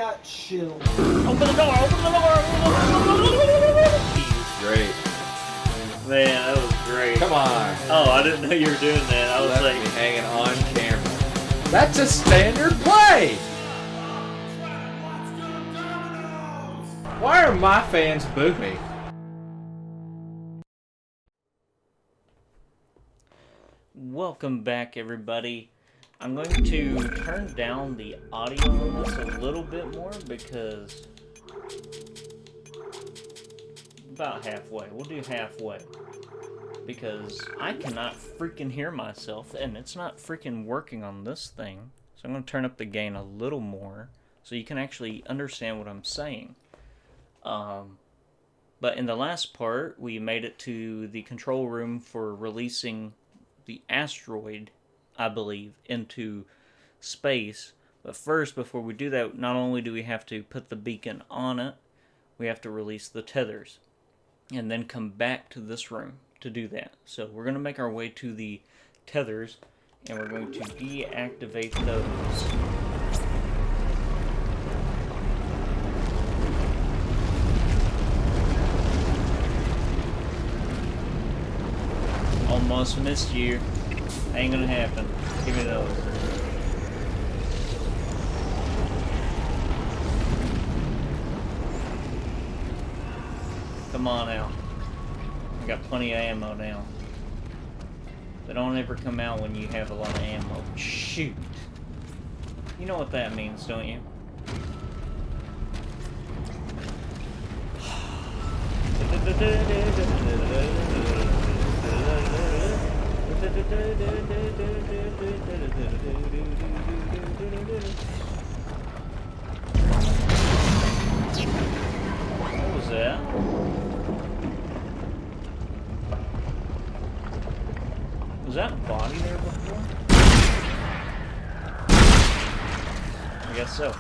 got chills. Open the door! Open the door! Great. Man, that was great. Come on. Oh, I didn't know you were doing that. I was Left like, me hanging on camera. That's a standard play. Why are my fans boo me? welcome back, everybody. I'm going to turn down the audio on this a little bit more because about halfway. We'll do halfway because I cannot freaking hear myself and it's not freaking working on this thing. So I'm going to turn up the gain a little more so you can actually understand what I'm saying. But in the last part, we made it to the control room for releasing the asteroid, I believe, into space. But first, before we do that, not only do we have to put the beacon on it, we have to release the tethers. And then come back to this room to do that. So we're going to make our way to the tethers, and we're going to deactivate those. Almost missed you. Ain't gonna happen. Give me those. Come on out. I got plenty of ammo now. They don't ever come out when you have a lot of ammo. Shoot. You know what that means, don't you? What was that? Was that a body there before? I guess so.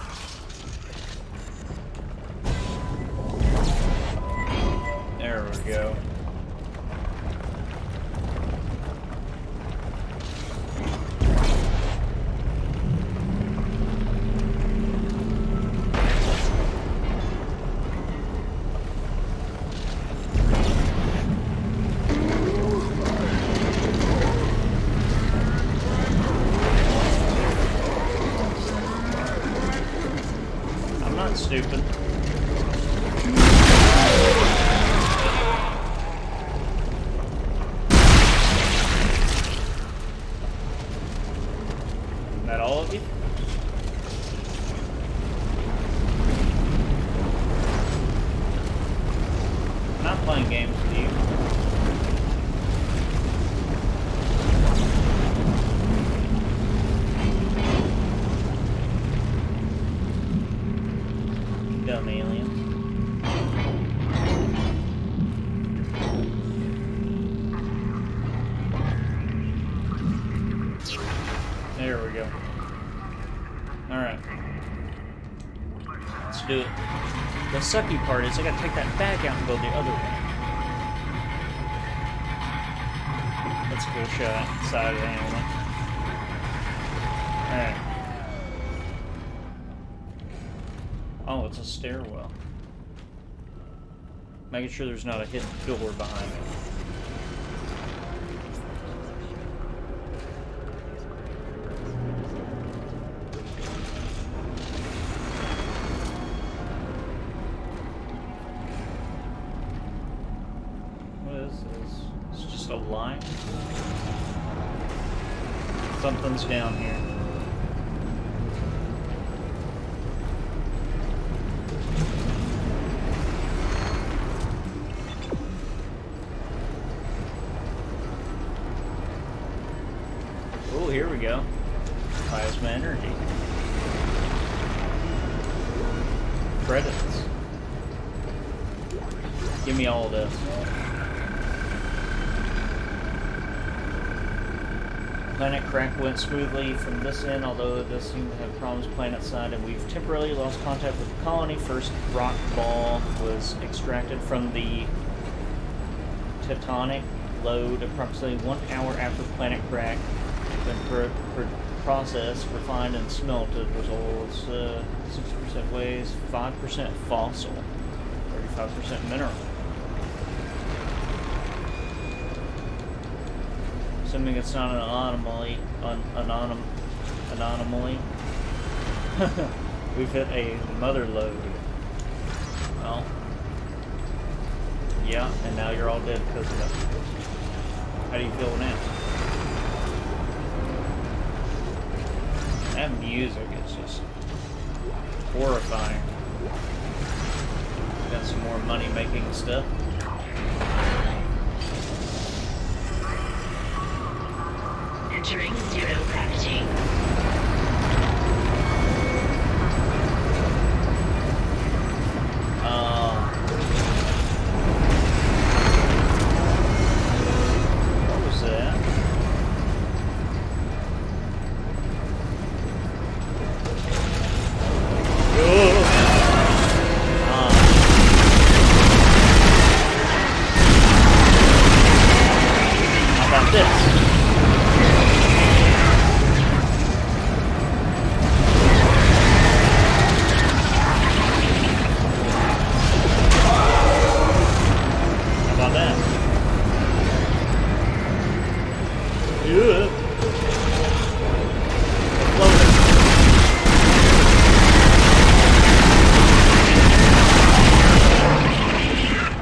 There we go. I'm not stupid. Is that all of you? I'm not playing games with you. Dumb aliens. There we go. Alright. Let's do it. The sucky part is I gotta take that bag out and go the other way. That's a cool shot. Side of the animal. Alright. Oh, it's a stairwell. Making sure there's not a hidden door behind it. What is this? It's just a line? Something's down here. Oh, here we go. Plasma energy. Credits. Give me all of this. Planet crack went smoothly from this end, although it does seem to have problems planet side, and we've temporarily lost contact with the colony. First rock ball was extracted from the tectonic load approximately 1 hour after planet crack. Been processed, refined, and smelted. Results 60% waste, 5% fossil, 35% mineral. Assuming it's not an anomaly, we've hit a mother load. Well, yeah, and now you're all dead because of it. How do you feel now? That music is just horrifying. Got some more money-making stuff. Entering zero gravity. What was that? How about this?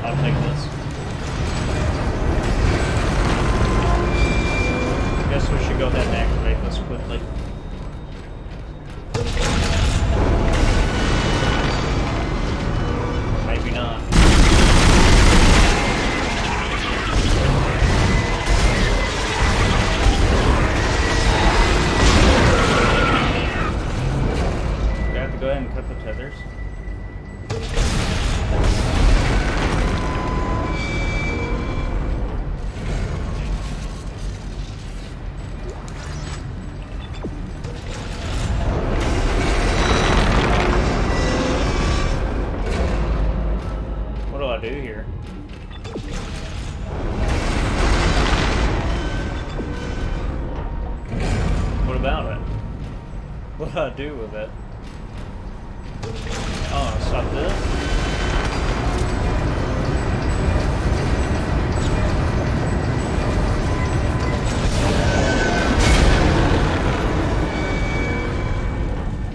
I'll take this. Guess we should go ahead and activate this quickly. Maybe not. We have to go ahead and cut the tethers. What do I do here? What about it? What do I do with it? Oh, stop this?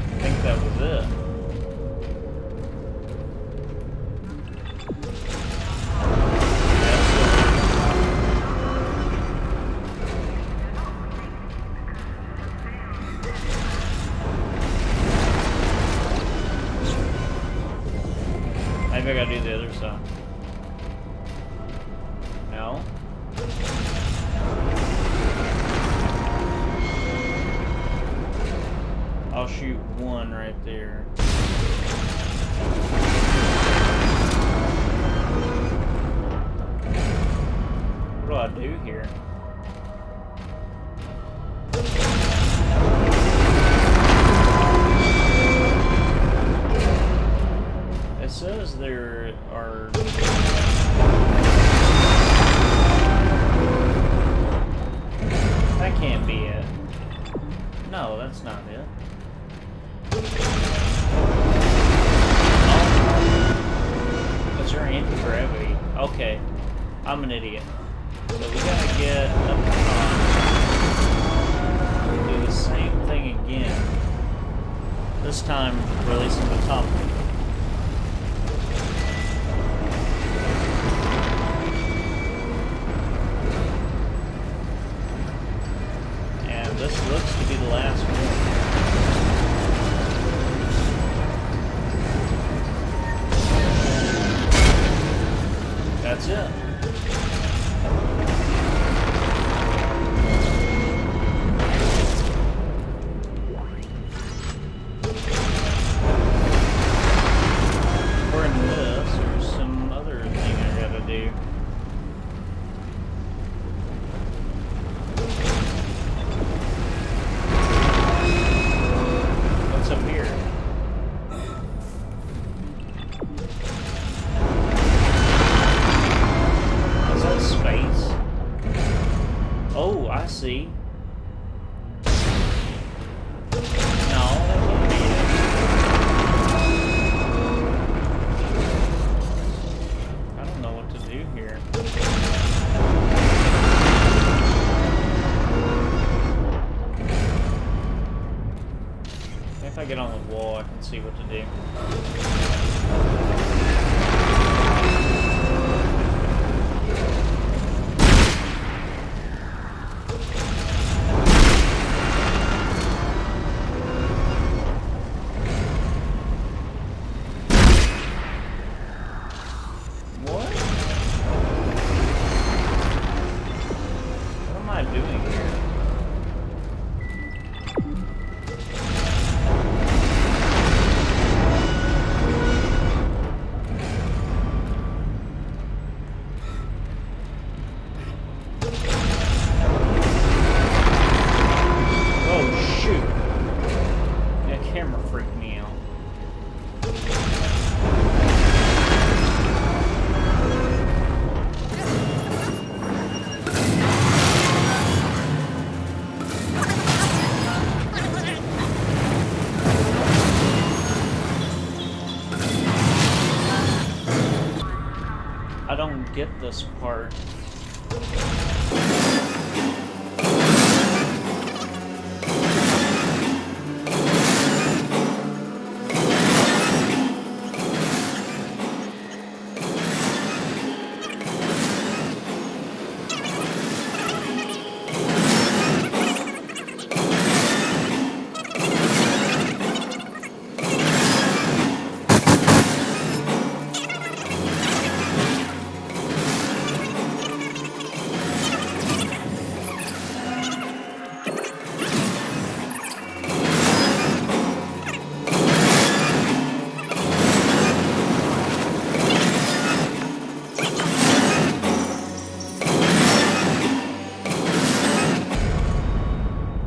I think that was it. Maybe I gotta do the other side. No? I'll shoot one right there. What do I do here? It says there are... That can't be it. No, that's not it. Oh. It's your anti-gravity. Okay. I'm an idiot. So we gotta get up top. Do the same thing again. This time, releasing the top. And this looks to be the last one. That's it. According to this, there's some other thing I gotta do. if I get on the wall, I can see what to do. What? What am I doing here? Oh shoot! That camera freaked me out. I don't get this part.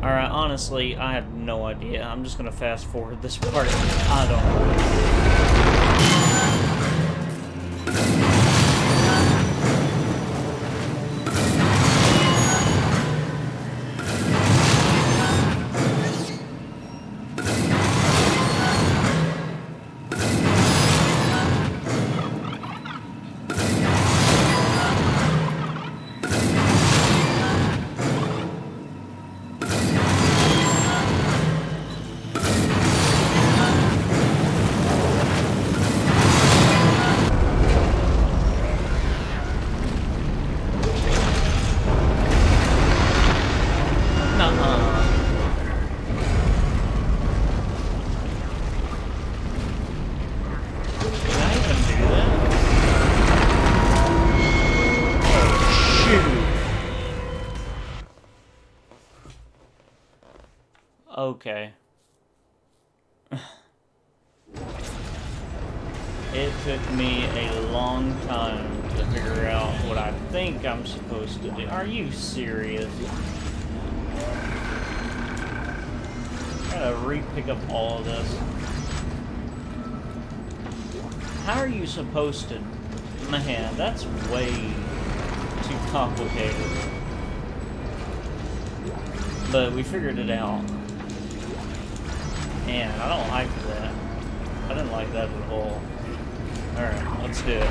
Alright, honestly, I have no idea. I'm just gonna fast forward this part. I don't know. Okay. It took me a long time to figure out what I think I'm supposed to do. Are you serious? I gotta re-pick up all of this. How are you supposed to... Man, that's way too complicated. But we figured it out. Man, I don't like that. I didn't like that at all. Alright, let's do it.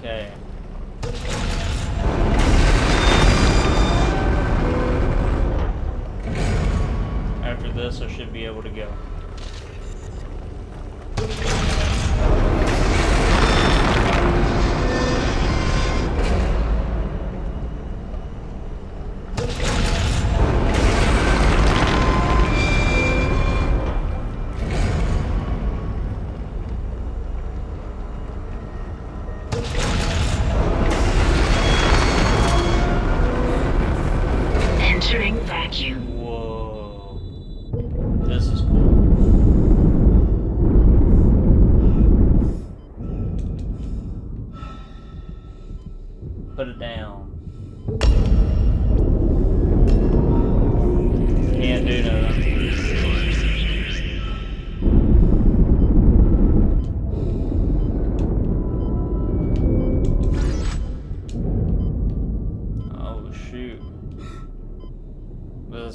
Okay. After this, I should be able to go. Entering vacuum. Whoa. This is cool. Put it down.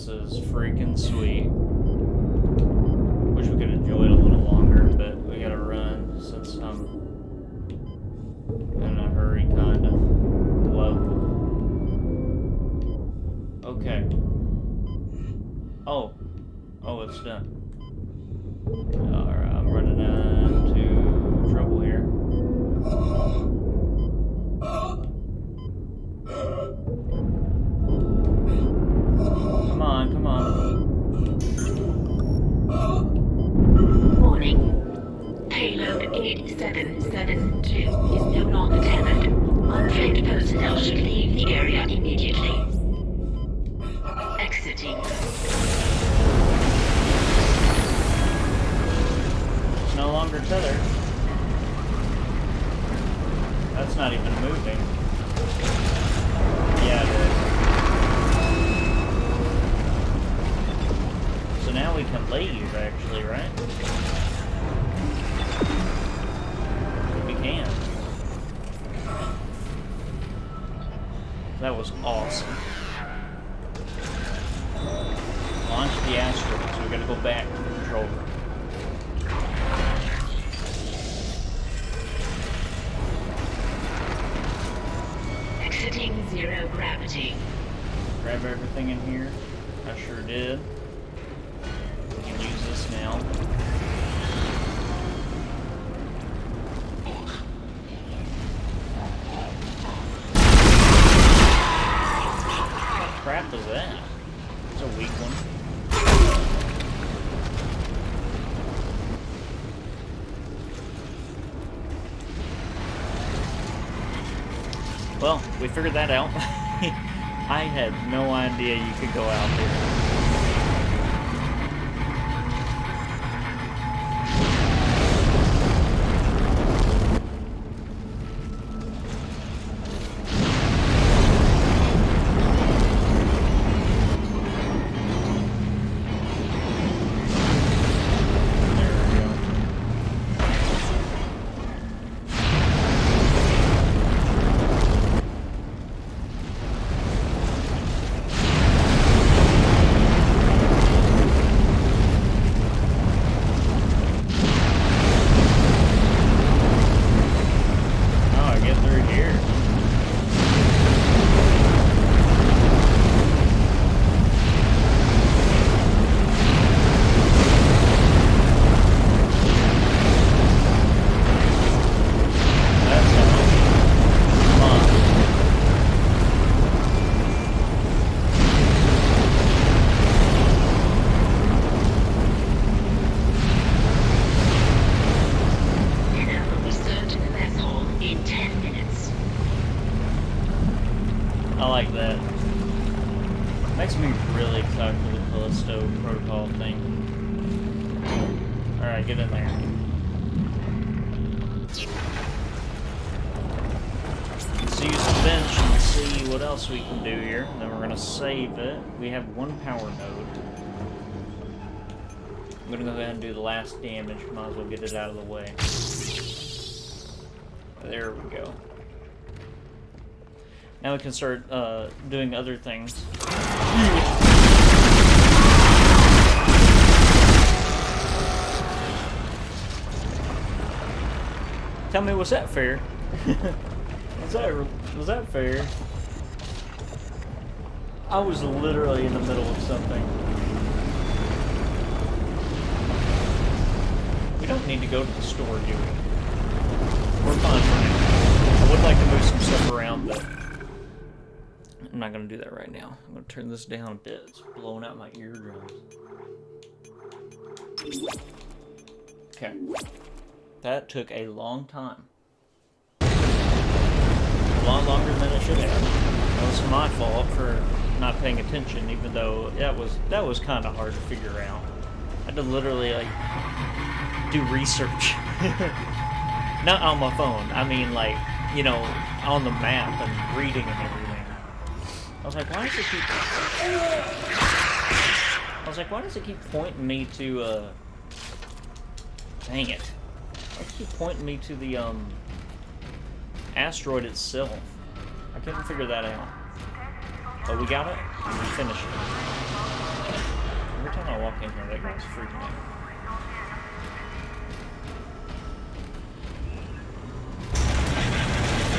This is freaking sweet. Wish we could enjoy it a little longer, but we gotta run since I'm in a hurry, kind of. Whoa. Okay. Oh. Oh, it's done. Alright, I'm running into trouble here. Come on, come on. Warning. Payload 8772 is no longer tethered. Untrained personnel should leave the area immediately. Exiting. It's no longer tethered. That's not even moving. Yeah, it is. So now we can leave, actually, right? We can. That was awesome. Launch the asteroid, so we're gonna go back to the control room. Exiting zero gravity. Grab everything in here. I sure did. We can use this now. What crap is that? It's a weak one. Well, we figured that out. I had no idea you could go out there. I like that. Makes me really excited for the Callisto Protocol thing. Alright, get in there. Let's use the bench and see what else we can do here. Then we're gonna save it. We have one power node. I'm gonna go ahead and do the last damage. Might as well get it out of the way. There we go. Now we can start doing other things. Tell me, was that fair? Was that fair? I was literally in the middle of something. We don't need to go to the store, do we? We're fine for now. I would like to move some stuff around, but I'm not going to do that right now. I'm going to turn this down a bit. It's blowing out my eardrums. Okay. That took a long time. A lot longer than it should have. That was my fault for not paying attention, even though that was kind of hard to figure out. I had to literally, like, do research. Not on my phone. I mean, like, you know, on the map and reading and everything. I was like, why does it keep pointing me to, dang it. Why does it keep pointing me to the, asteroid itself? I couldn't figure that out. But we got it, and we finished it. Every time I walk in here, that guy's freaking out.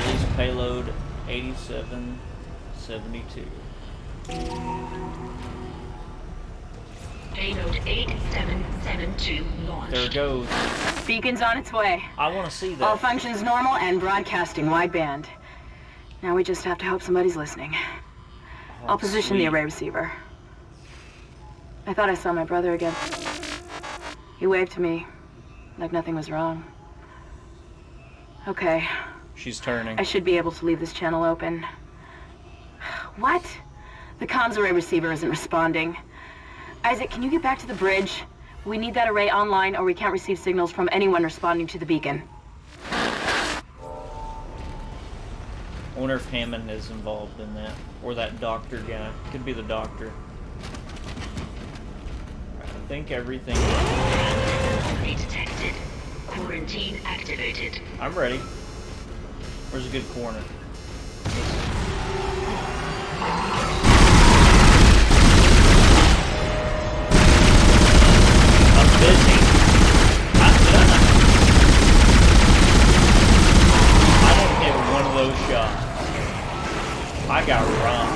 Release payload 8772. Payload 8772 launched. There it goes. Beacon's on its way. I want to see that. All functions normal and broadcasting wideband. Now we just have to hope somebody's listening. Oh, I'll position the sweet. array receiver. I thought I saw my brother again. He waved to me, like nothing was wrong. Okay, She's turning. I should be able to leave this channel open. What? The comms array receiver isn't responding. Isaac, can you get back to the bridge? We need that array online or we can't receive signals from anyone responding to the beacon. I wonder if Hammond is involved in that. Or that doctor guy. Could be the doctor. I think everything... Detected. Quarantine activated. I'm ready. Where's a good corner? I'm busy. I don't hit one of those shots. I got run.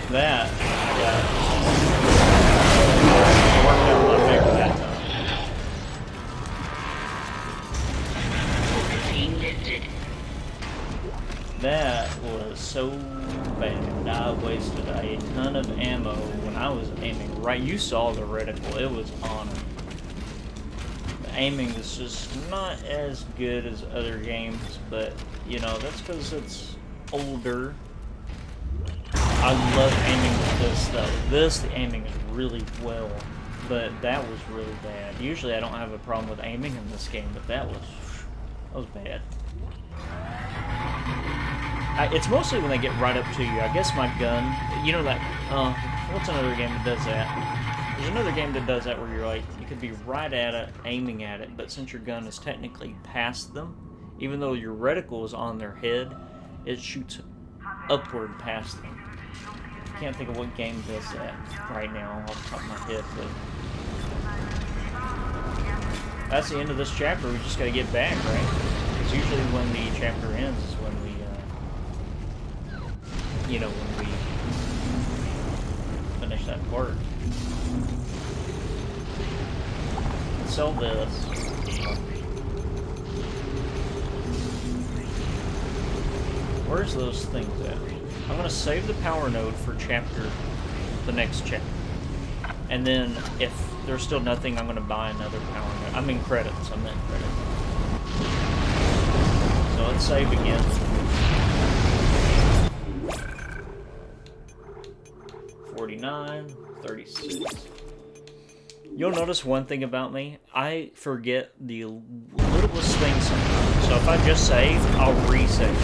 That, yeah. Worked out a lot better that time. Quarantine lifted. That was so bad. I wasted a ton of ammo when I was aiming right. You saw the reticle. It was on him. The aiming is just not as good as other games, but, you know, that's because it's older. I love aiming with this, though. The aiming is really well, but that was really bad. Usually I don't have a problem with aiming in this game, but that was bad. It's mostly when they get right up to you. I guess my gun, you know that, what's another game that does that? There's another game that does that where you're like, you could be right at it, aiming at it, but since your gun is technically past them, even though your reticle is on their head, it shoots upward past them. I can't think of what game does that right now off the top of my head, but that's the end of this chapter. We just gotta get back, right? Because usually when the chapter ends is when we, you know, when we finish that part. Let's sell this. Where's those things at? I'm gonna save the power node for the next chapter. And then if there's still nothing, I'm gonna buy another power node. I'm in credits, I'm in credits. So let's save again. $49, $36. You'll notice one thing about me. I forget the littlest thing sometimes. So if I just save, I'll resave.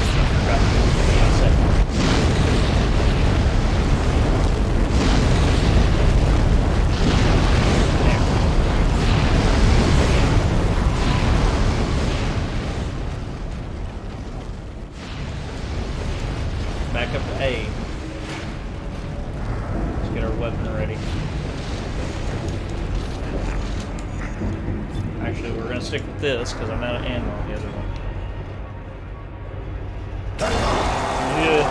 Back up to A. Let's get our weapon ready. Actually, we're gonna stick with this because I'm out of ammo on the other one. Yeah.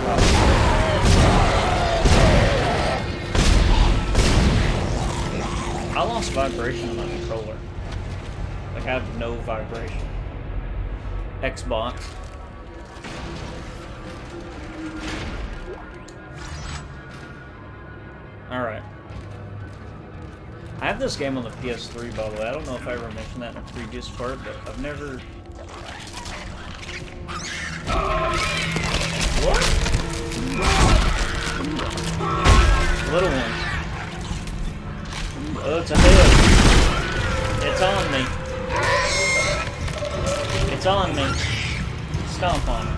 I lost vibration on my controller. Like, I have no vibration. Xbox. Alright. I have this game on the PS3, by the way. I don't know if I ever mentioned that in a previous part, but I've never... What? Little one. Oh, it's a head. It's on me. It's on me. Stomp on it.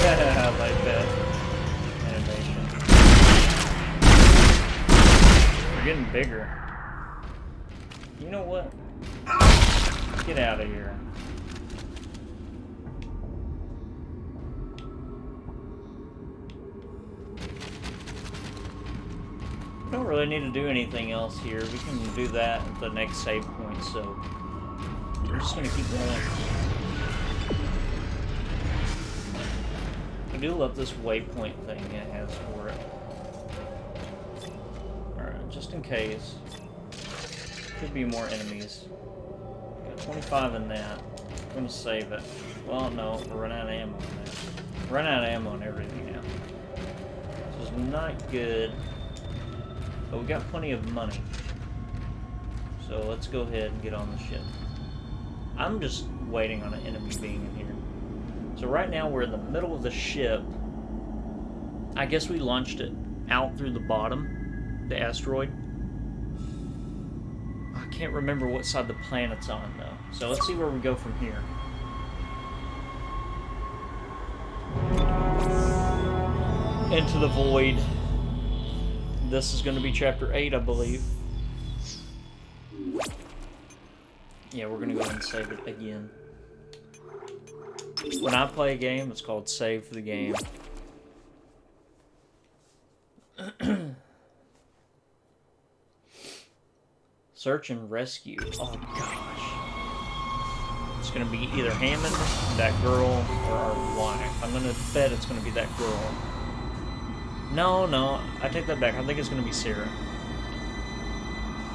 I like that animation. We're getting bigger. You know what? Get out of here. We don't really need to do anything else here. We can do that at the next save point, so we're just gonna keep going. I do love this waypoint thing it has for it. Alright, just in case. Could be more enemies. Got 25 in that. I'm gonna save it. Well, no, we're running out of ammo on that. We're running out of ammo on everything now. This is not good. But we got plenty of money. So let's go ahead and get on the ship. I'm just waiting on an enemy being in here. So right now we're in the middle of the ship. I guess we launched it out through the bottom, the asteroid. I can't remember what side the planet's on though. So let's see where we go from here. Into the void. This is going to be chapter 8, I believe. Yeah, we're going to go ahead and save it again. When I play a game, it's called Save the Game. Search and rescue. Oh, gosh. It's going to be either Hammond, that girl, or our wife. I'm going to bet it's going to be that girl. No, I take that back. I think it's going to be Sarah.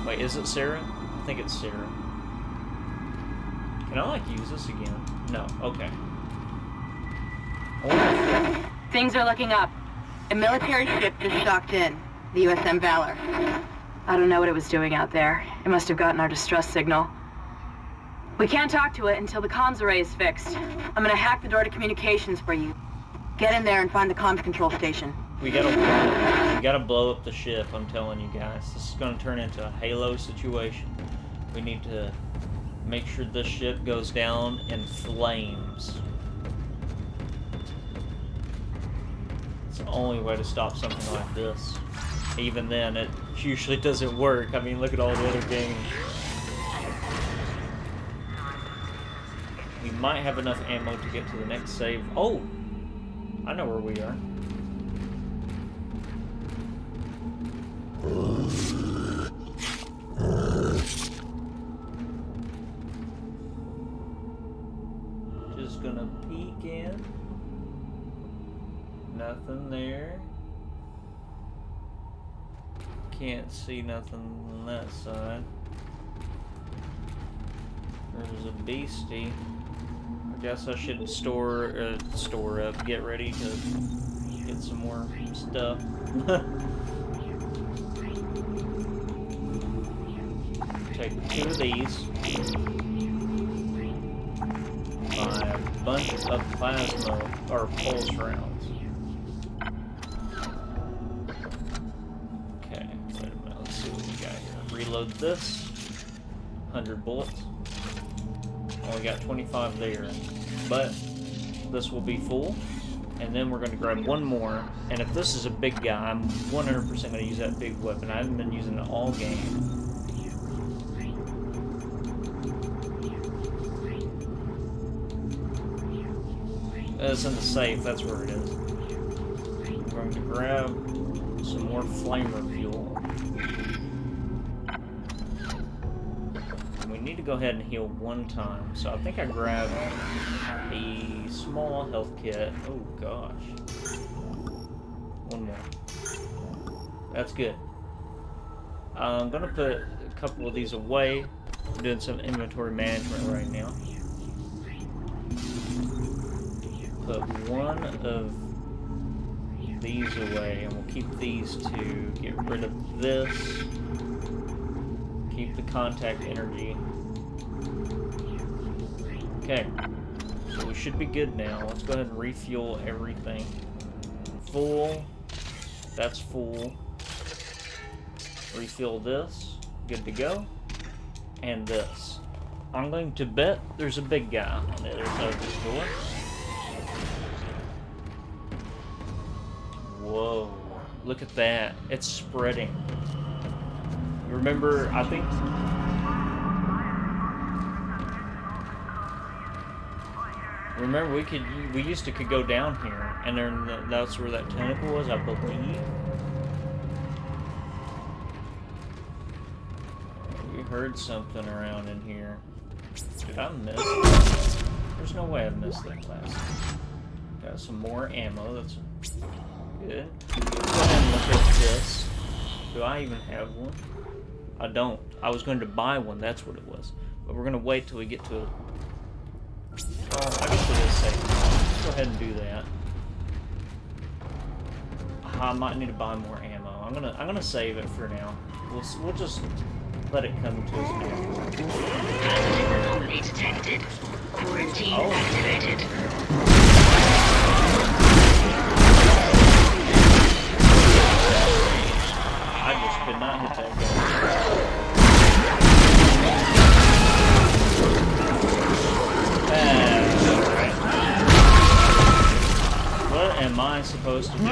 Wait, is it Sarah? I think it's Sarah. Can I, like, use this again? No, okay. Things are looking up. A military ship just docked in, the USM Valor. I don't know what it was doing out there. It must have gotten our distress signal. We can't talk to it until the comms array is fixed. I'm gonna hack the door to communications for you. Get in there and find the comms control station. We gotta blow up the ship, I'm telling you guys. This is gonna turn into a Halo situation. We need to make sure this ship goes down in flames. It's the only way to stop something like this. Even then, it usually doesn't work. I mean, look at all the other games. We might have enough ammo to get to the next save. Oh! I know where we are. Just gonna peek in. Nothing there. Can't see nothing on that side. There's a beastie. I guess I should store up, get ready to get some more stuff. Take 2 of these. Buy a bunch of plasma or pulse rounds. Okay, wait a minute, let's see what we got here. Reload this. 100 bullets. Only got 25 there. But this will be full. And then we're going to grab one more. And if this is a big guy, I'm 100% going to use that big weapon. I haven't been using it all game. It's in the safe, that's where it is. I'm going to grab some more flamer fuel. And we need to go ahead and heal one time. So I think I grabbed a small health kit. Oh gosh. One more. That's good. I'm going to put a couple of these away. I'm doing some inventory management right now. Put one of these away, and we'll keep these two. Get rid of this. Keep the contact energy. Okay, so we should be good now. Let's go ahead and refuel everything. Full. That's full. Refill this. Good to go. And this. I'm going to bet there's a big guy on the other side of this door. Whoa, look at that. It's spreading. Remember, I think... Remember, we used to could go down here, and then that's where that tentacle was, I believe. heard something around in here. Did I miss? There's no way I missed that last time. Got some more ammo. That's good. Go ahead and look at this. Do I even have one? I don't. I was going to buy one. That's what it was. But we're going to wait till we get to. I guess it is safe. Let's go ahead and do that. I might need to buy more ammo. I'm gonna save it for now. We'll just let it come to us now. Anomaly detected. Quarantine activated. I just could not hit that gun. Alright. What am I supposed to do?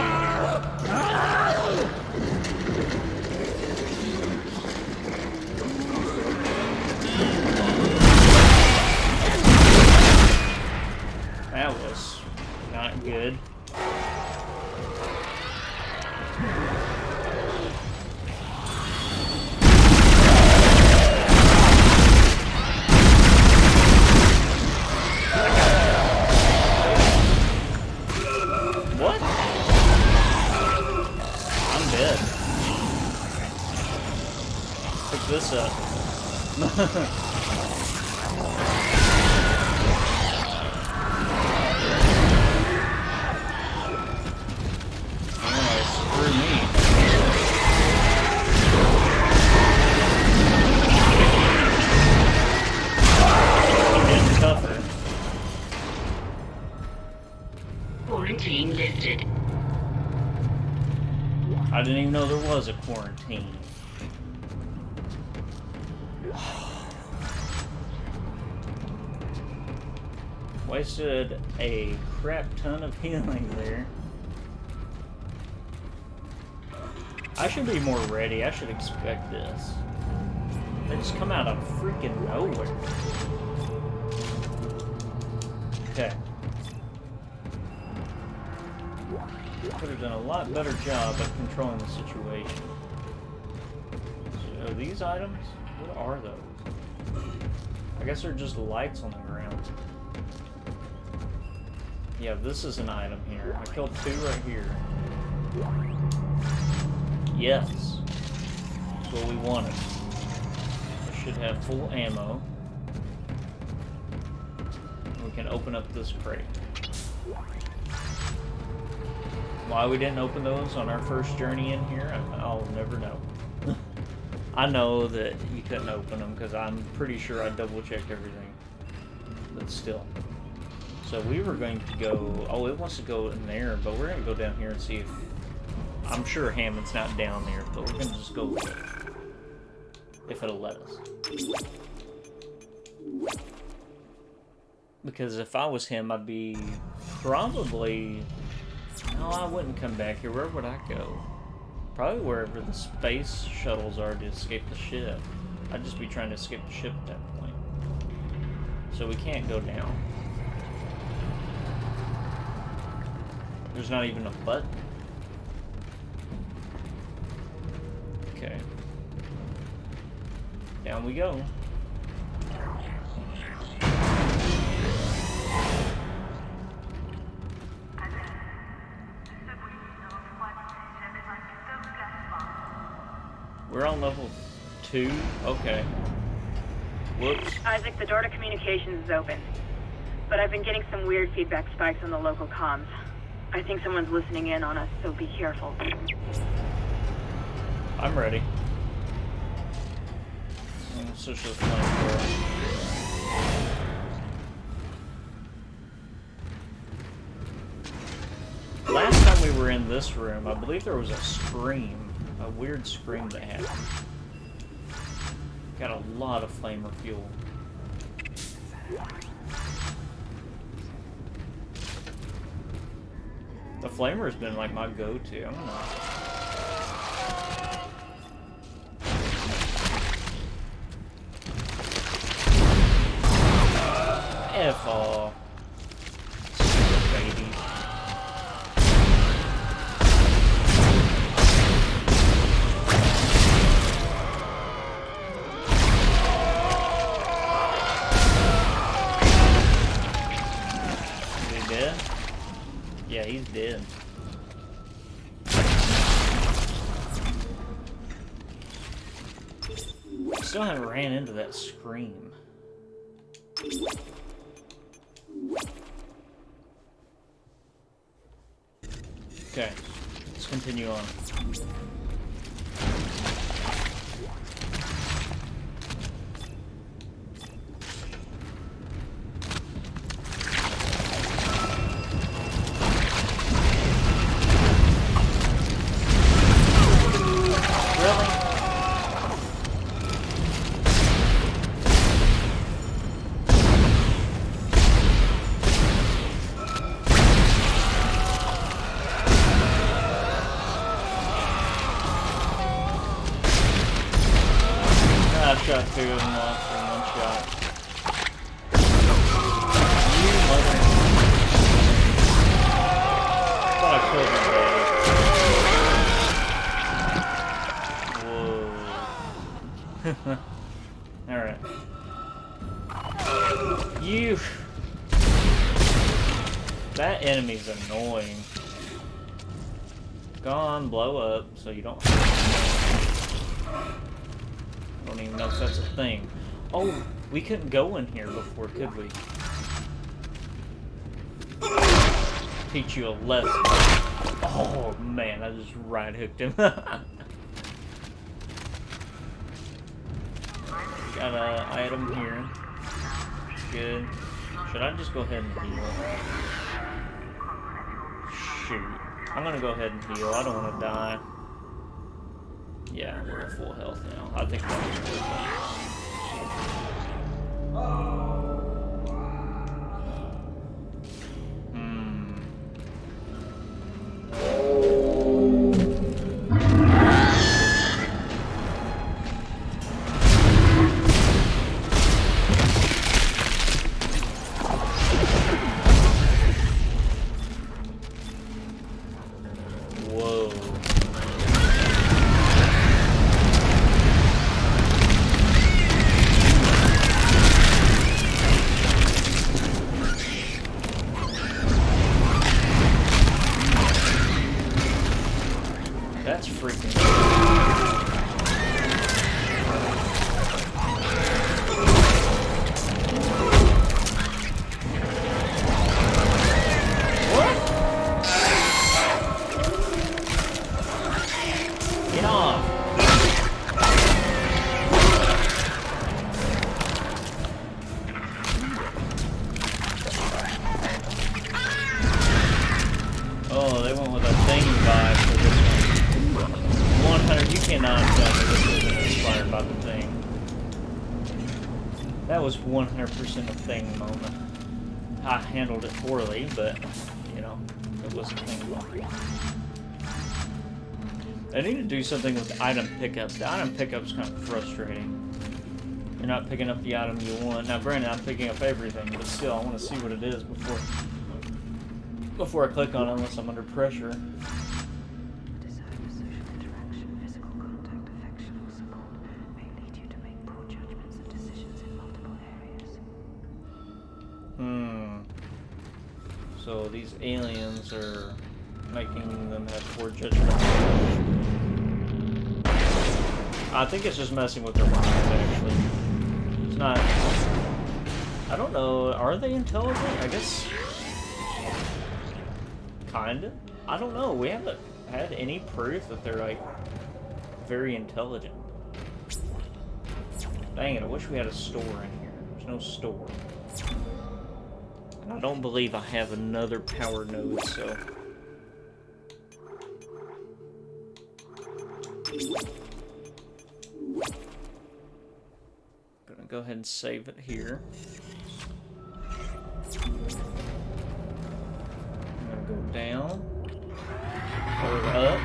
That was not good. What? I'm dead. Pick this up. Screw me. Getting tougher. Quarantine lifted. I didn't even know there was a quarantine. Wasted a crap ton of healing there. I should be more ready. I should expect this. They just come out of freaking nowhere. Okay. Could have done a lot better job at controlling the situation. So these items, what are those? I guess they're just lights on the ground. Yeah, this is an item here. I killed 2 right here. Yes. That's what we wanted. I should have full ammo. We can open up this crate. Why we didn't open those on our first journey in here, I'll never know. I know that you couldn't open them because I'm pretty sure I double-checked everything. But still. So we were going to go... Oh, it wants to go in there, but we're going to go down here and see if... I'm sure Hammond's not down there, but we're going to just go if it'll let us. Because if I was him, I'd be probably... No, I wouldn't come back here. Where would I go? Probably wherever the space shuttles are to escape the ship. I'd just be trying to escape the ship at that point. So we can't go down. There's not even a button. Okay. Down we go. We're on level 2? Okay. Whoops. Isaac, the door to communications is open. But I've been getting some weird feedback spikes on the local comms. I think someone's listening in on us, so be careful. I'm ready. Switch to the flamethrower. Last time we were in this room, I believe there was a scream. A weird scream that happened. Got a lot of flamer fuel. The flamer has been like my go-to. I'm gonna... F off. Stupid baby. Yeah, he's dead. Still haven't ran into that scream. Okay, let's continue on. Shot two of them off in one shot. You mother... Thought I killed him, Whoa. Alright. You... That enemy's annoying. Go on, blow up, so you don't... I don't even know if that's a thing. Oh, we couldn't go in here before, could we? Teach you a lesson. Oh man, I just right hooked him. Got an item here. Good. Should I just go ahead and heal? Shoot. I'm gonna go ahead and heal. I don't want to die. Yeah, we're at full health now. I think that was good. That's freaking cool. What? Get off. Oh, they went with a thing vibe for this one. 100, you cannot tell me this wasn't inspired by the thing. That was 100% a thing moment. I handled it poorly, but, you know, it was a thing moment. I need to do something with item pickups. The item pickup's kind of frustrating. You're not picking up the item you want. Now, granted, I'm picking up everything, but still, I want to see what it is before I click on it, unless I'm under pressure. Desire for social interaction, physical contact, affectional support may lead you to make poor judgments and decisions in multiple areas. So these aliens are making them have poor judgment. I think it's just messing with their minds, actually. It's not... I don't know, are they intelligent? I guess... Kinda? I don't know. We haven't had any proof that they're, like, very intelligent. Dang it, I wish we had a store in here. There's no store. And I don't believe I have another power node, so... Gonna go ahead and save it here. Go down or up.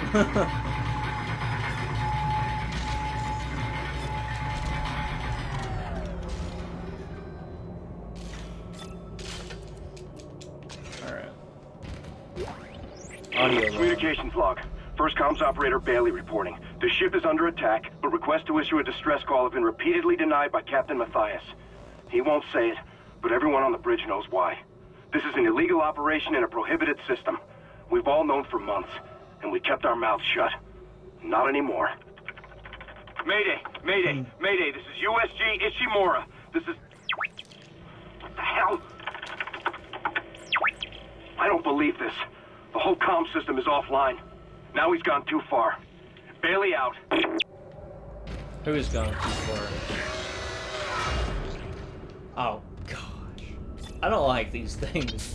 Alright. Audio Communications log. First comms operator Bailey reporting. The ship is under attack, but requests to issue a distress call have been repeatedly denied by Captain Matthias. He won't say it, but everyone on the bridge knows why. This is an illegal operation in a prohibited system. We've all known for months, and we kept our mouths shut. Not anymore. Mayday! Mayday! Mayday! This is USG Ishimura. This is... What the hell? I don't believe this. The whole comm system is offline. Now he's gone too far. Bailey out. Who has gone too far? Oh, gosh. I don't like these things.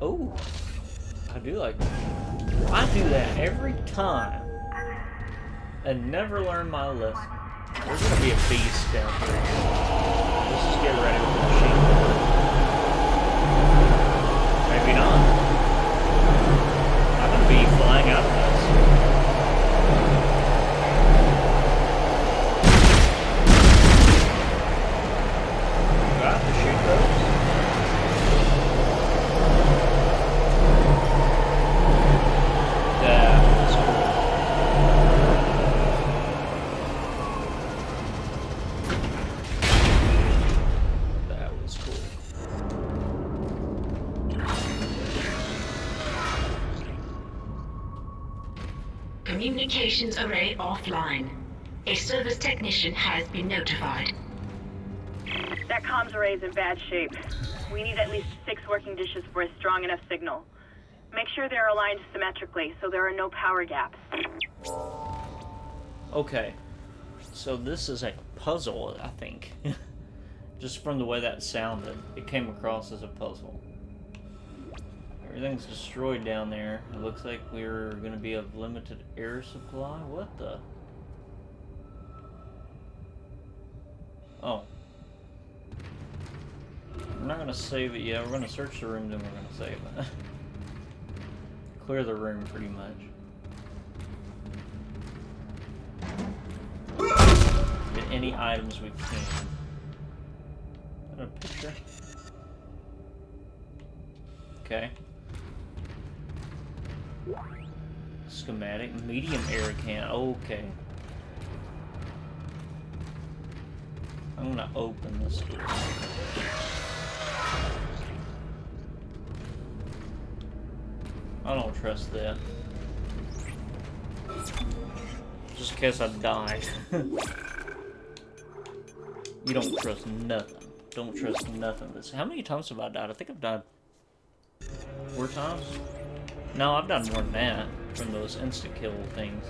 Oh, I do like that. I do that every time and never learn my lesson. There's gonna be a beast down here. Let's just get ready with the machine. Maybe not. I'm gonna be flying out of this. Do I have to shoot those? Communications array offline. A service technician has been notified. That comms array is in bad shape. We need at least 6 working dishes for a strong enough signal. Make sure they're aligned symmetrically so there are no power gaps. Okay. So this is a puzzle, I think. Just from the way that sounded, it came across as a puzzle. Everything's destroyed down there. It looks like we're gonna be of limited air supply. What the? Oh. We're not gonna save it yet. We're gonna search the room, then we're gonna save it. Clear the room, pretty much. Get any items we can. Got a picture. Okay. Schematic, medium air can. Okay. I'm gonna open this door. I don't trust that. Just in case I die. You don't trust nothing. Don't trust nothing. How many times have I died? I think I've died 4 times? No, I've done more than that from those insta-kill things.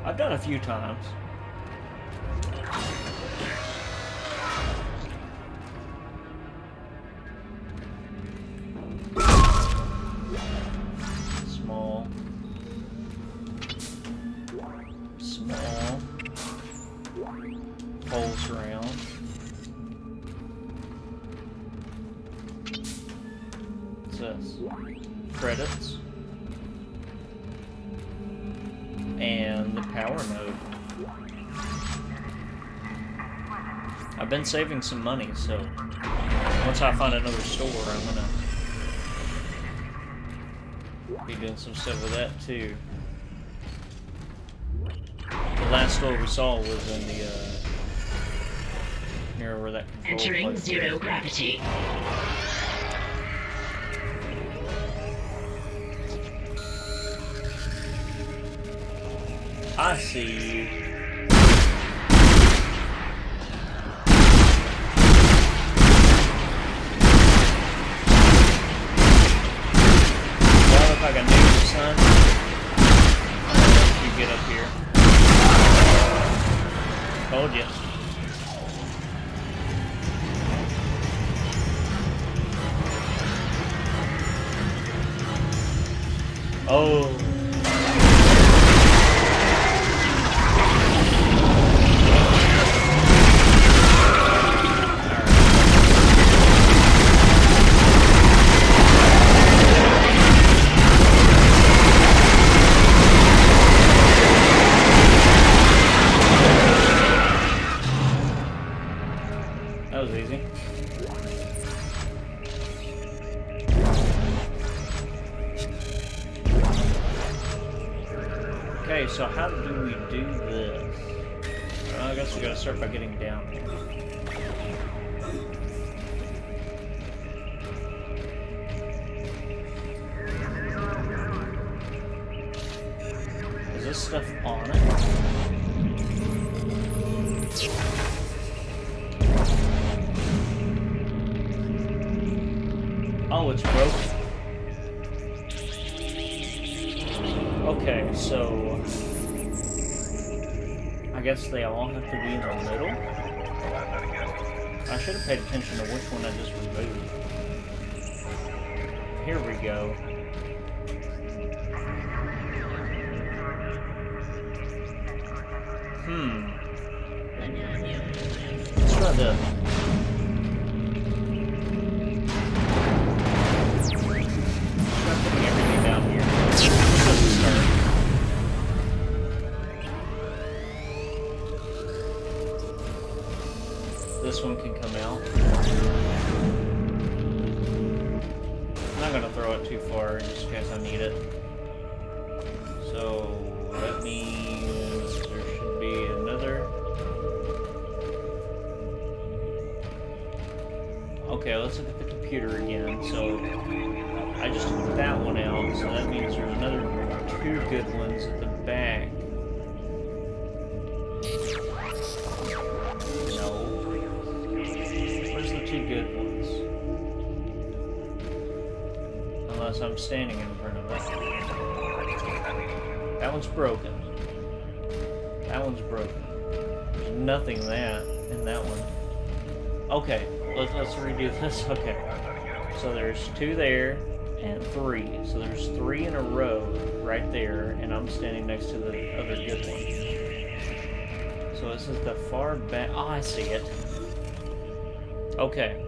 I've done a few times. Small. Small. Holes around. This credits and the power node. I've been saving some money, so once I find another store, I'm gonna be doing some stuff with that too. The last store we saw was in the near where that control Entering place zero is. gravity. I see you. Well, look like a neighbor, son. You get up here. Told you. Oh. That was easy. Okay, so how do we do this? Well, I guess we gotta start by getting down here. this stuff on it? Oh, it's broken. Okay, so I guess they all have to be in the middle? I should have paid attention to which one I just removed. Here we go. Let's try this. Try putting everything down here. This doesn't start. This one can come out. I'm not gonna throw it too far just in case I need it. So that means there should be another. Okay, let's look at the computer again. So I just took that one out, so that means there's another 2 good ones at the back. No. Where's the 2 good ones? Unless I'm standing in front of it. That one's broken. That one's broken. There's nothing in that one. Okay, let's redo this. Okay. So there's 2 there and 3. So there's 3 in a row right there, and I'm standing next to the other good one. So this is the far back. Oh, I see it. Okay.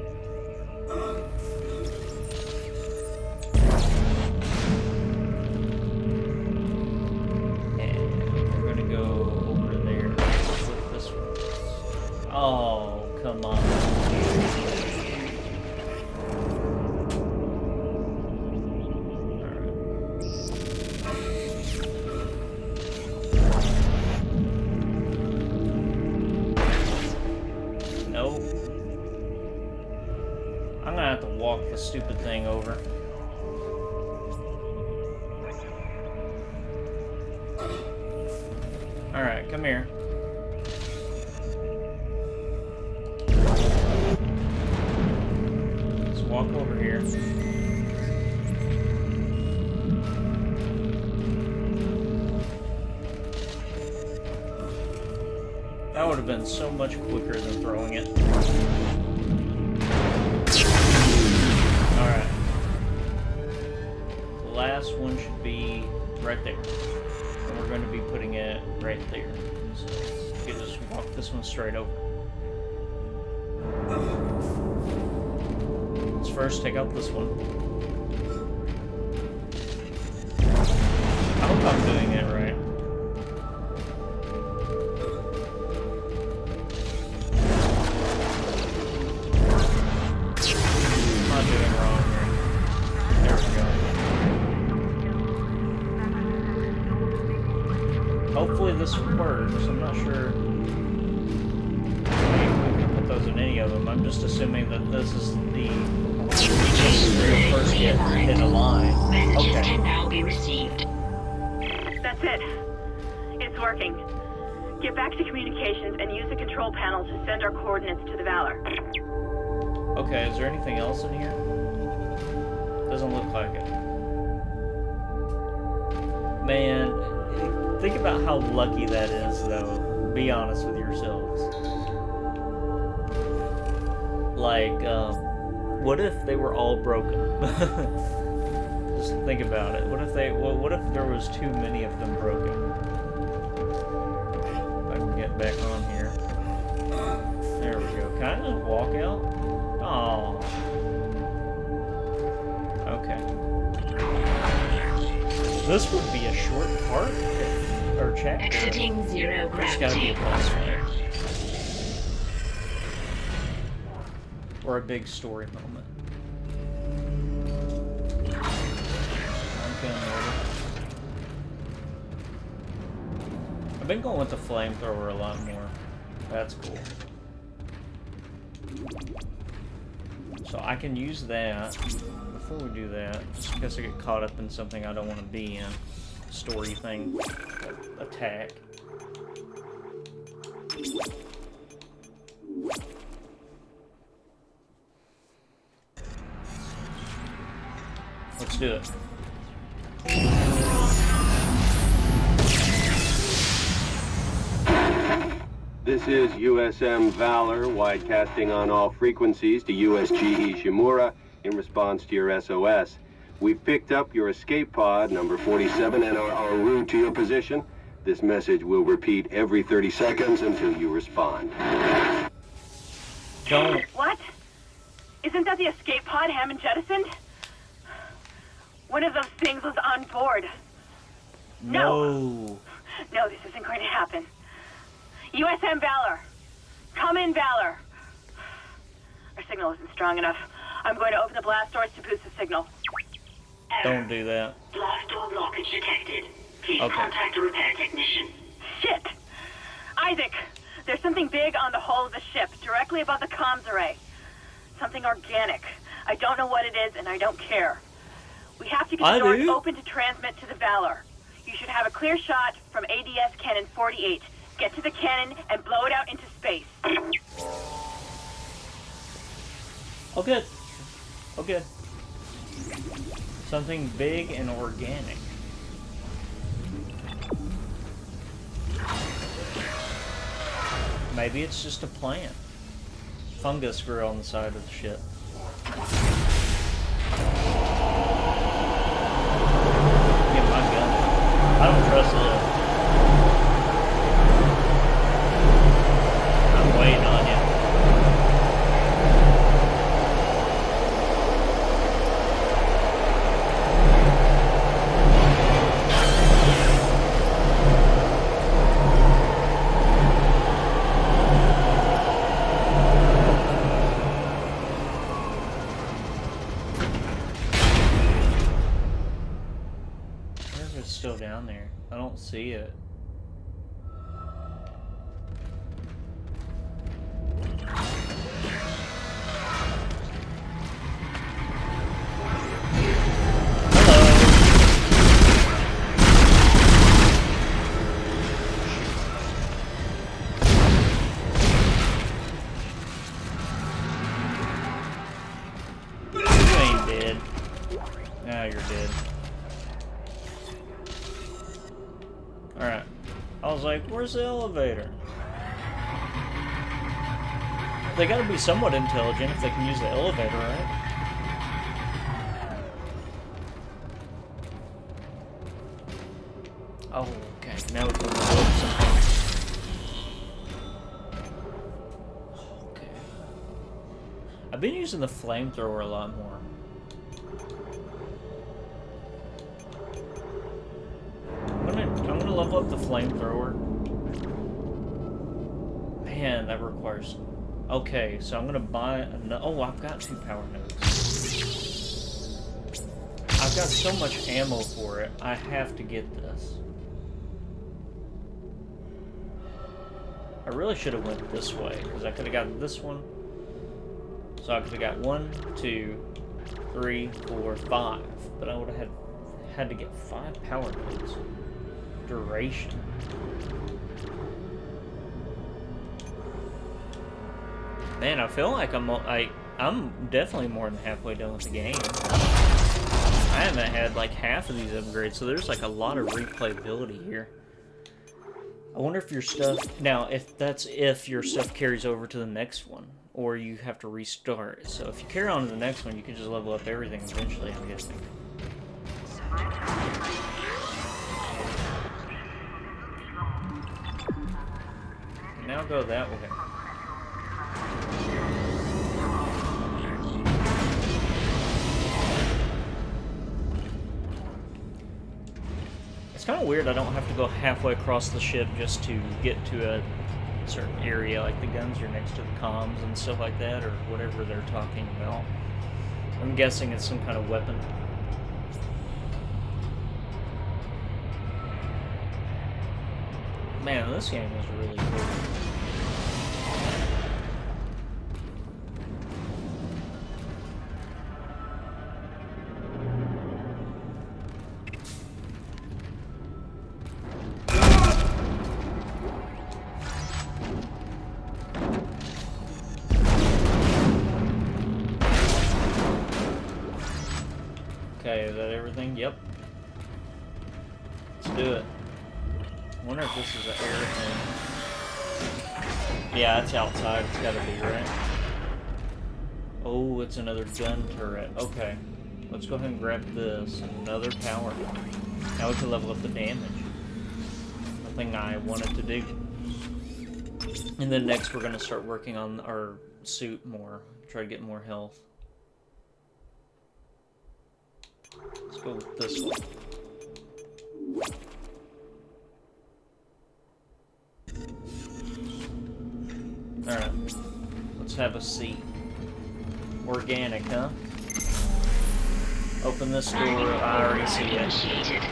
Oh, come on. Nope. I'm gonna have to walk the stupid thing over. Alright, come here. Walk over here. That would have been so much quicker than throwing it. Alright. The last one should be right there. And we're going to be putting it right there. So you can just walk this one straight over. First, take out this one. I hope I'm doing it right. I'm not doing wrong here. There we go. Hopefully this works. I'm not sure. Maybe we can put those in any of them. I'm just assuming that this is the first hit a line. Messages Okay. can now be received. That's it. It's working. Get back to communications and use the control panel to send our coordinates to the Valor. Okay, is there anything else in here? Doesn't look like it. Man, think about how lucky that is, though. Be honest with yourselves. Like, what if they were all broken? Just think about it. What if there was too many of them broken? If I can get back on here. There we go. Can I just walk out? Oh. Okay. This would be a short part or chapter. Exiting zero There's gotta be gravity. a boss fight. Or a big story moment. Okay, I've been going with the flamethrower a lot more. That's cool. So I can use that. Before we do that, just in case I get caught up in something I don't want to be in. story thing attack. Let's do it. This is USM Valor, widecasting on all frequencies to USG Ishimura in response to your SOS. We've picked up your escape pod, number 47, and are en route to your position. This message will repeat every 30 seconds until you respond. Don't. What? Isn't that the escape pod Hammond jettisoned? One of those things was on board. No. No, this isn't going to happen. USM Valor. Come in, Valor. Our signal isn't strong enough. I'm going to open the blast doors to boost the signal. Don't do that. Blast door blockage detected. Please Okay. contact a repair technician. Shit! Isaac, there's something big on the hull of the ship, directly above the comms array. Something organic. I don't know what it is, and I don't care. We have to get the doors open to transmit to the Valor. You should have a clear shot from ADS Cannon 48. Get to the cannon and blow it out into space. Oh, good. Oh, good. Something big and organic. Maybe it's just a plant. Fungus grew on the side of the ship. Get my gun. I don't trust it. I'm waiting on you. It's still down there. I don't see it. Hello. You ain't dead. Now you're dead. Alright. I was like, where's the elevator? They gotta be somewhat intelligent if they can use the elevator, right? Oh, okay. Now we can build something. Okay. I've been using the flamethrower a lot more. I'm gonna level up the flamethrower. Man, that requires... Okay, so I'm gonna buy... Oh, I've got 2 power nodes. I've got so much ammo for it, I have to get this. I really should have went this way, because I could have gotten this one. So I could have got 1, 2, 3, 4, 5. But I would have had to get 5 power nodes. Duration. Man, I feel like I'm definitely more than halfway done with the game. I haven't had like half of these upgrades, so there's like a lot of replayability here. I wonder if your stuff if your stuff carries over to the next one, or you have to restart. So if you carry on to the next one, you can just level up everything eventually, I'm guessing. Now go that way. It's kind of weird I don't have to go halfway across the ship just to get to a certain area, like the guns are next to the comms and stuff like that, or whatever they're talking about. I'm guessing it's some kind of weapon. Man, this game is really cool. that everything? Yep. Let's do it. I wonder if this is an air thing. Yeah, it's outside. It's gotta be, right? Oh, it's another gun turret. Okay. Let's go ahead and grab this. Another power. Now we can level up the damage. The thing I wanted to do. And then next we're gonna start working on our suit more. Try to get more health. Let's go with this one. Alright. Let's have a seat. Organic, huh? Open this door. I already see it. Initiated.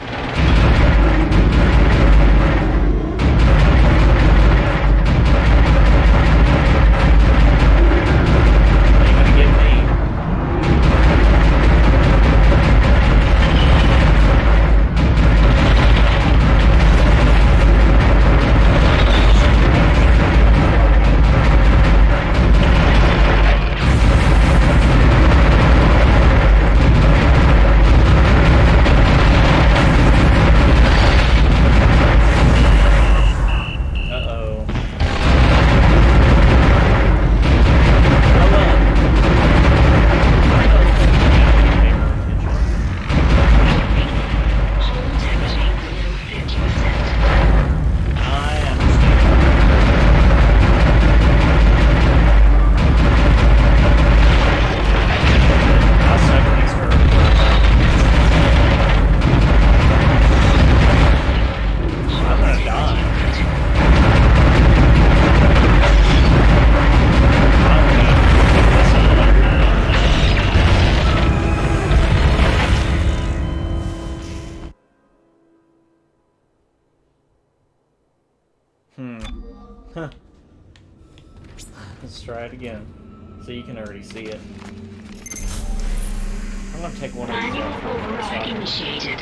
Let's try it again. So you can already see it. I'm gonna take one of these out for the first time. Initiated.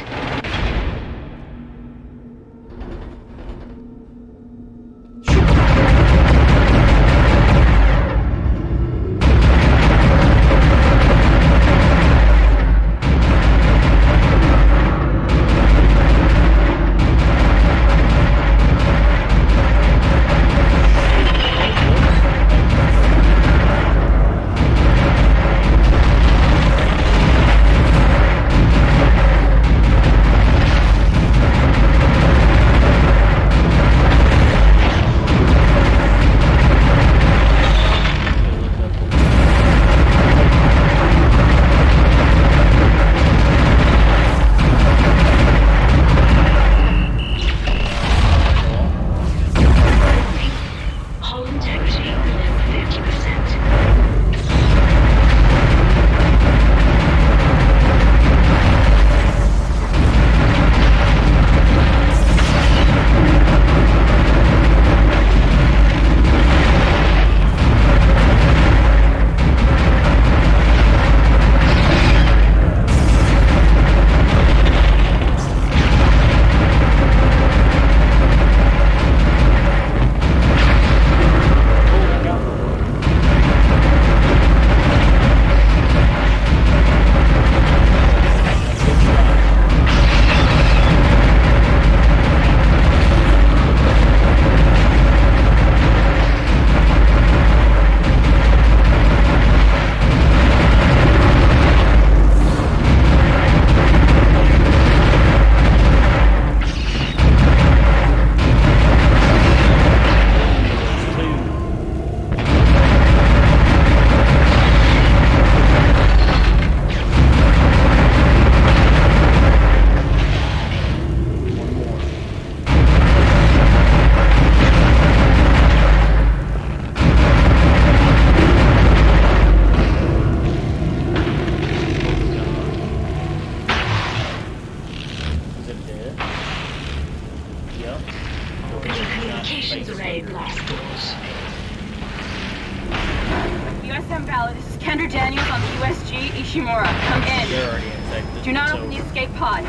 USM Valor, this is Kendra Daniels on the USG Ishimura. Come in. They're already infected. Do not so- open the escape pod.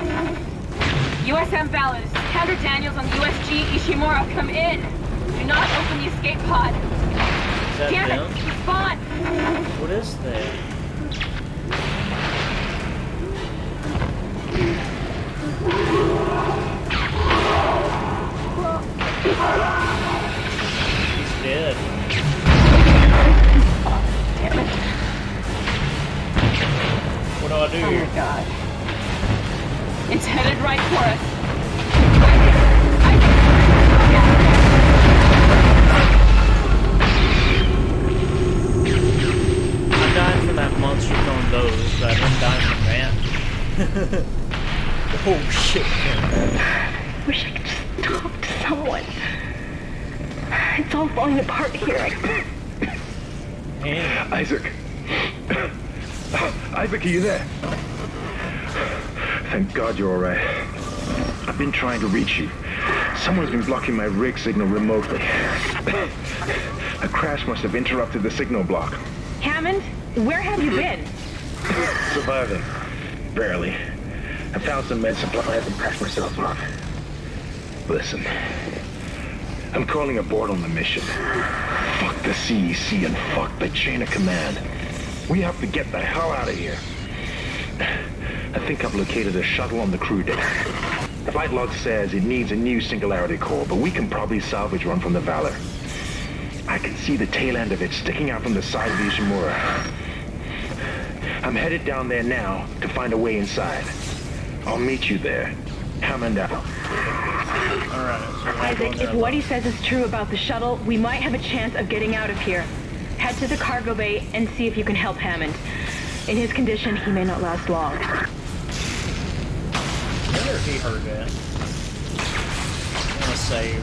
USM Valor, this is Kendra Daniels on the USG Ishimura. Come in. Do not open the escape pod. Is that Damn them? it! Respond! What is that? He's dead. Damn it. What do I do? Oh my god. It's headed right for us. I died from that monster throwing those, but I didn't die from that. Oh shit. Wish I could just talk to someone. It's all falling apart here. Man. Isaac. Isaac, are you there? Thank God you're alright. I've been trying to reach you. Someone's been blocking my rig signal remotely. A crash must have interrupted the signal block. Hammond, where have you been? Surviving. Barely. I found some med supplies and patched myself up. Listen. I'm calling aboard on the mission. Fuck the CEC and fuck the chain of command. We have to get the hell out of here. I think I've located a shuttle on the crew deck. The flight log says it needs a new singularity core, but we can probably salvage one from the Valor. I can see the tail end of it sticking out from the side of the Ishimura. I'm headed down there now to find a way inside. I'll meet you there. Hammond out. Alright, so Isaac, if what he says is true about the shuttle, we might have a chance of getting out of here. Head to the cargo bay and see if you can help Hammond. In his condition, he may not last long. I wonder if he heard that. I'm gonna save.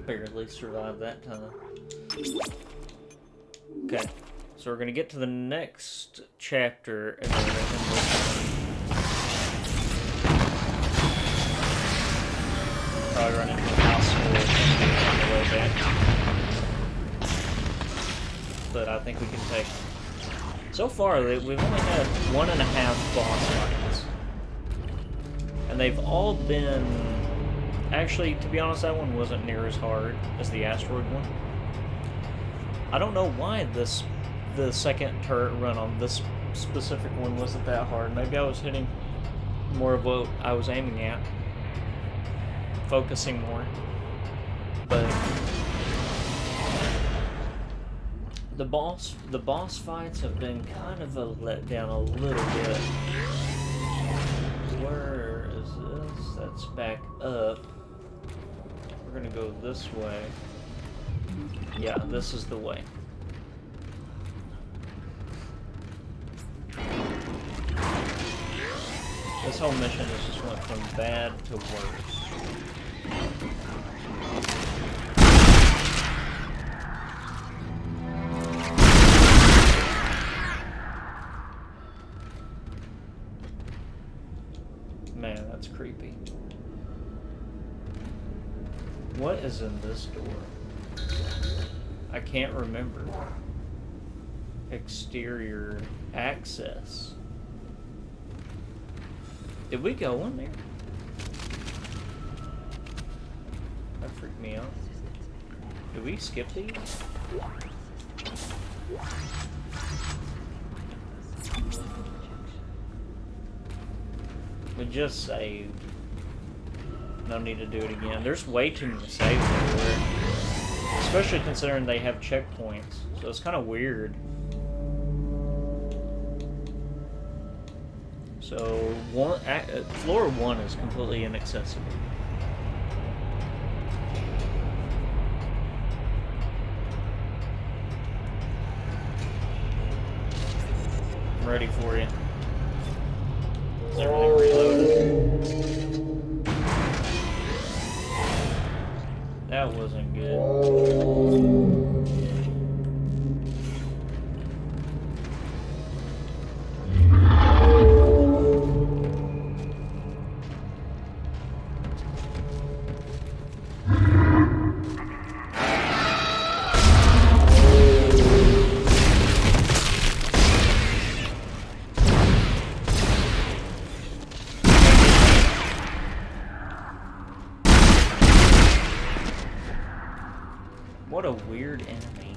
Barely survived that time. Okay, so we're gonna get to the next chapter and then probably run into the house full of enemies on the way back. But I think we can take them. So far, we've only had 1.5 boss fights. And they've all been... Actually, to be honest, that one wasn't near as hard as the asteroid one. I don't know why the second turret run on this specific one wasn't that hard. Maybe I was hitting more of what I was aiming at. Focusing more. But... The boss fights have been kind of a letdown a little bit. Where is this? That's back up. We're gonna go this way. Yeah, this is the way. This whole mission has just went from bad to worse. Man, that's creepy. What is in this door? I can't remember. Exterior access. Did we go in there? That freaked me out. Did we skip these? We just saved. No need to do it again. There's way too many saves everywhere. Especially considering they have checkpoints. So it's kind of weird. So, floor 1 is completely inaccessible. I'm ready for you. Is everything reloaded? That wasn't good. What a weird enemy.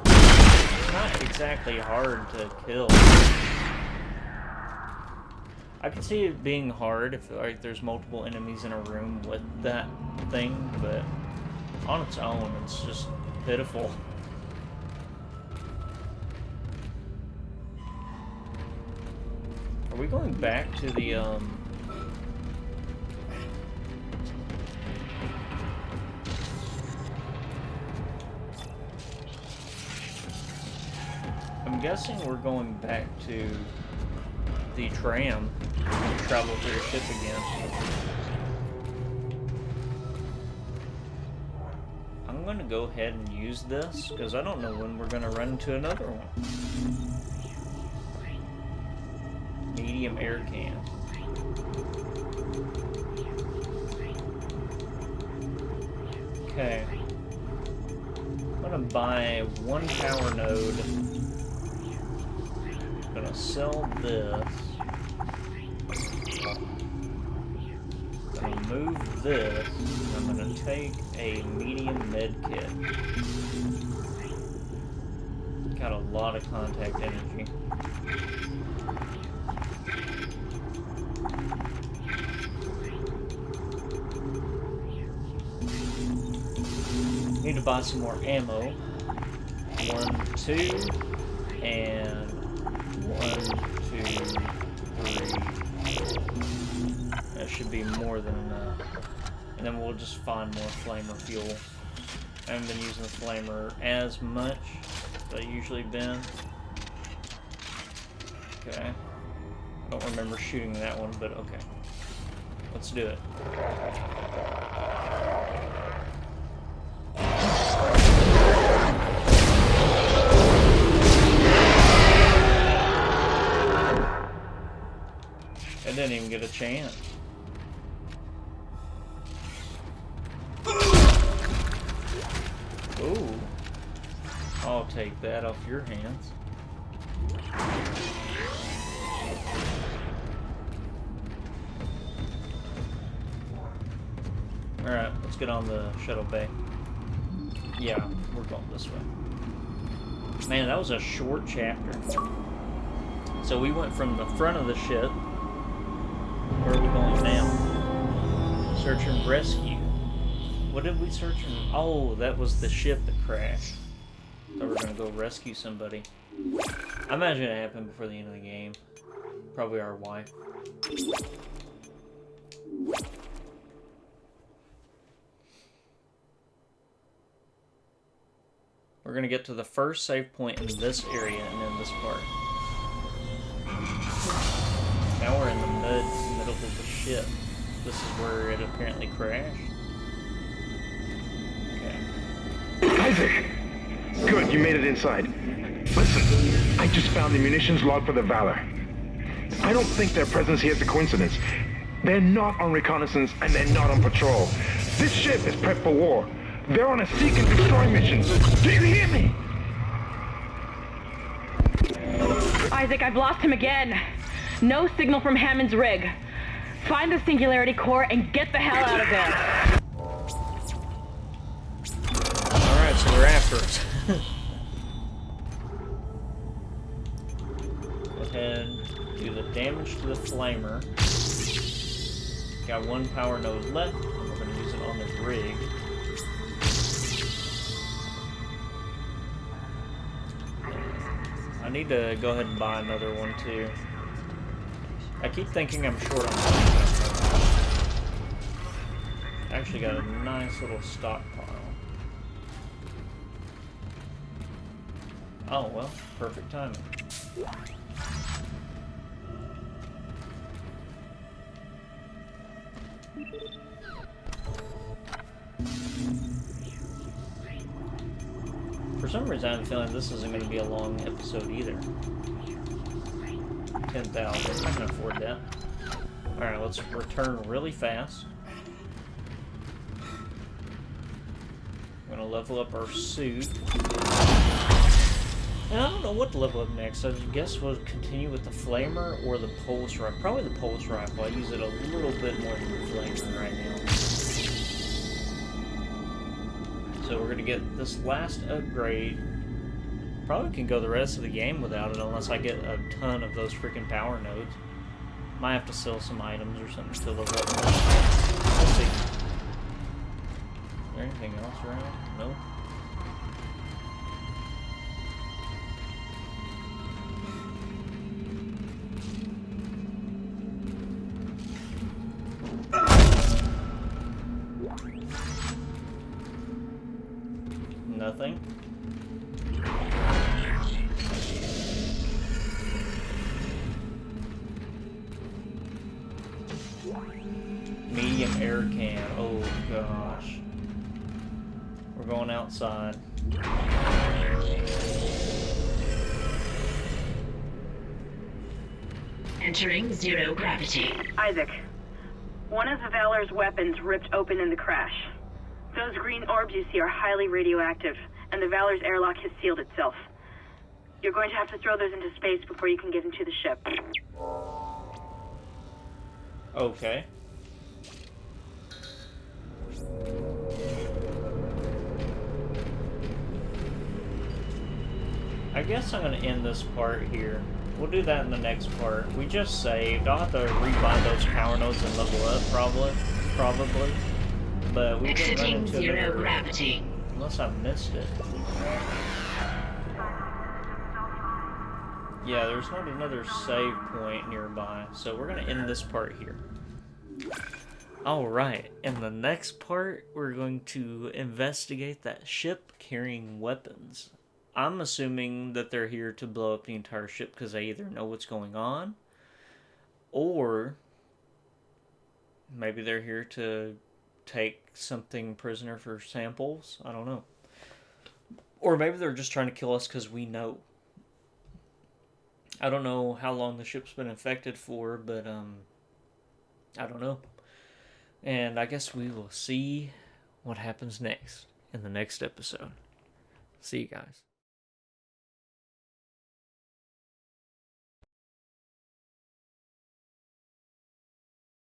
It's not exactly hard to kill. I could see it being hard if like there's multiple enemies in a room with that thing, but on its own, it's just pitiful. Are we going back to the I'm guessing we're going back to the tram and travel through the ship again. I'm gonna go ahead and use this because I don't know when we're gonna run into another one. Medium air can. Okay. I'm gonna buy one power node. I'm gonna sell this. I'm gonna move this. I'm gonna take a medium med kit. Got a lot of contact energy. Need to buy some more ammo. 1, 2, and 1, 2, 3. That should be more than enough. And then we'll just find more flamer fuel. I haven't been using the flamer as much as I usually been. Okay. I don't remember shooting that one, but okay. Let's do it. I didn't even get a chance. Ooh. I'll take that off your hands. Alright, let's get on the shuttle bay. Yeah, we're going this way. Man, that was a short chapter. So we went from the front of the ship. Where are we going now? Search and rescue. What did we search and... Oh, that was the ship that crashed. So we're gonna go rescue somebody. I imagine it happened before the end of the game. Probably our wife. We're gonna get to the first save point in this area and then this part. Now we're in the middle of the ship. This is where it apparently crashed. Okay. Isaac! Good, you made it inside. Listen, I just found the munitions log for the Valor. I don't think their presence here is a coincidence. They're not on reconnaissance and they're not on patrol. This ship is prepped for war. They're on a seek and destroy mission. Do you hear me? Isaac, I've lost him again. No signal from Hammond's rig. Find the Singularity Core and get the hell out of there. Alright, so they're after us. Go ahead, do the damage to the flamer. Got one power node left. We're going to use it on the rig. I need to go ahead and buy another one too. I keep thinking I'm short on money. I actually got a nice little stockpile. Oh well, perfect timing. For some reason, I'm feeling this isn't going to be a long episode either. 10,000. I can afford that. Alright, let's return really fast. I'm going to level up our suit. And I don't know what to level up next. I guess we'll continue with the flamer or the pulse rifle. Probably the pulse rifle. I use it a little bit more than the flamer right now. So we're going to get this last upgrade. Probably can go the rest of the game without it unless I get a ton of those freaking power nodes. Might have to sell some items or something to level up. We'll see. Is there anything else around? No? Nothing. Medium air can. Oh gosh. We're going outside. Entering zero gravity. Isaac, one of the Valor's weapons ripped open in the crash. Those green orbs you see are highly radioactive, and the Valor's airlock has sealed itself. You're going to have to throw those into space before you can get into the ship. Okay. I guess I'm going to end this part here. We'll do that in the next part. We just saved. I'll have to rebind those power nodes and level up, probably. But we didn't run Exiting into zero another... gravity. Unless I missed it. Yeah, there's not another save point nearby, so we're going to end this part here. Alright, in the next part, we're going to investigate that ship carrying weapons. I'm assuming that they're here to blow up the entire ship because they either know what's going on, or maybe they're here to take something prisoner for samples. I don't know. Or maybe they're just trying to kill us because we know. I don't know how long the ship's been infected for, but I don't know. And I guess we will see what happens next in the next episode. See you guys.